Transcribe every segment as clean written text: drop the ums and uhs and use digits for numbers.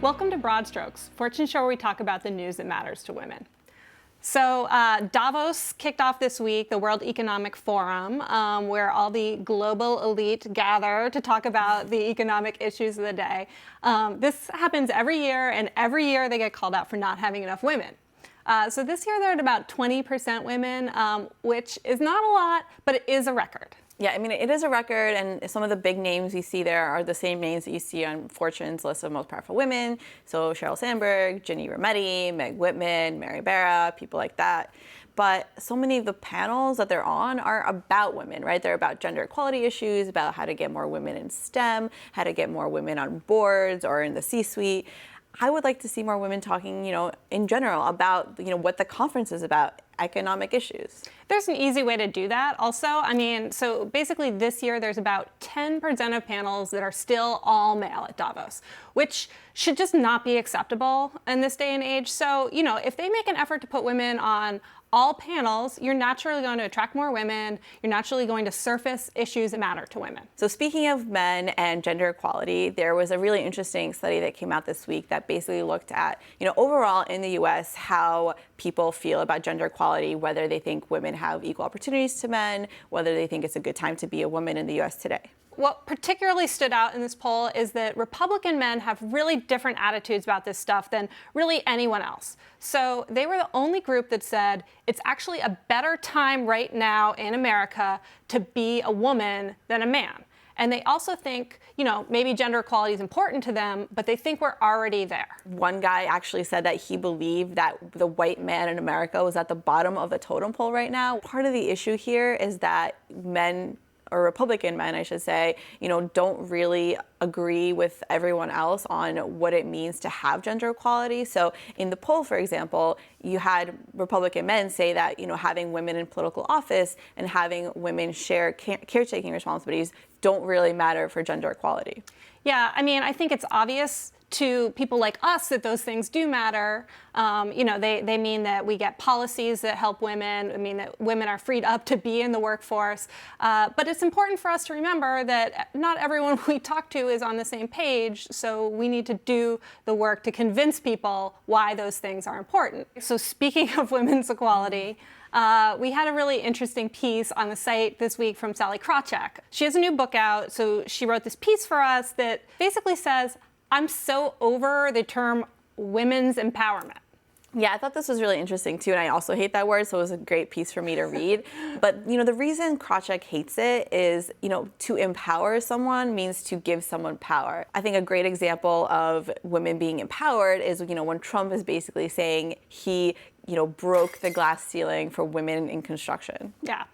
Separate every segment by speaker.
Speaker 1: Welcome to Broad Strokes, Fortune Show where we talk about the news that matters to women. So Davos kicked off this week, the World Economic Forum, where all the global elite gather to talk about the economic issues of the day. This happens every year, and every year they get called out for not having enough women. So this year they're at about 20% women, which is not a lot, but it is a record.
Speaker 2: Yeah, I mean, it is a record, and some of the big names you see there are the same names that you see on Fortune's list of most powerful women. So Sheryl Sandberg, Ginny Rometty, Meg Whitman, Mary Barra, people like that. But so many of the panels that they're on are about women, right? They're about gender equality issues, about how to get more women in STEM, how to get more women on boards or in the C-suite. I would like to see more women talking, in general about, what the conference is about, economic issues.
Speaker 1: There's an easy way to do that also. So basically this year there's about 10% of panels that are still all male at Davos, which should just not be acceptable in this day and age. So, if they make an effort to put women on all panels, you're naturally going to attract more women. You're naturally going to surface issues that matter to women.
Speaker 2: So speaking of men and gender equality, there was a really interesting study that came out this week that basically looked at, overall in the US, how people feel about gender equality, whether they think women have equal opportunities to men, whether they think it's a good time to be a woman in the US today.
Speaker 1: What particularly stood out in this poll is that Republican men have really different attitudes about this stuff than really anyone else. So they were the only group that said it's actually a better time right now in America to be a woman than a man. And they also think, maybe gender equality is important to them, but they think we're already there.
Speaker 2: One guy actually said that he believed that the white man in America was at the bottom of the totem pole right now. Part of the issue here is that men, or Republican men, I should say, don't really agree with everyone else on what it means to have gender equality. So in the poll, for example, you had Republican men say that, having women in political office and having women share caretaking responsibilities don't really matter for gender equality.
Speaker 1: Yeah, I think it's obvious to people like us that those things do matter. They mean that we get policies that help women. That women are freed up to be in the workforce. But it's important for us to remember that not everyone we talk to is on the same page. So we need to do the work to convince people why those things are important. So speaking of women's equality, we had a really interesting piece on the site this week from Sally Krawcheck. She has a new book out, so she wrote this piece for us that basically says, I'm so over the term women's empowerment.
Speaker 2: Yeah, I thought this was really interesting too, and I also hate that word, so it was a great piece for me to read. But, the reason Krawcheck hates it is, to empower someone means to give someone power. I think a great example of women being empowered is, when Trump is basically saying he, broke the glass ceiling for women in construction.
Speaker 1: Yeah.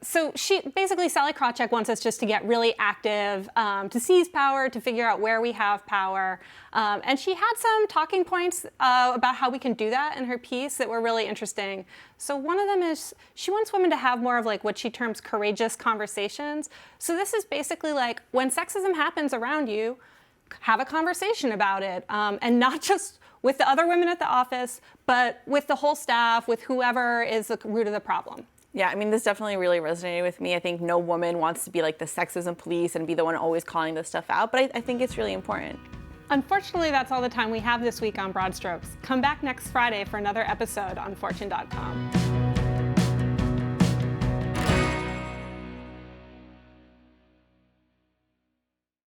Speaker 1: So Sally Krawcheck wants us just to get really active, to seize power, to figure out where we have power. And she had some talking points about how we can do that in her piece that were really interesting. So one of them is she wants women to have more of what she terms courageous conversations. So this is basically when sexism happens around you, have a conversation about it, and not just with the other women at the office, but with the whole staff, with whoever is the root of the problem.
Speaker 2: Yeah, this definitely really resonated with me. I think no woman wants to be like the sexism police and be the one always calling this stuff out, but I think it's really important.
Speaker 1: Unfortunately, that's all the time we have this week on Broad Strokes. Come back next Friday for another episode on Fortune.com.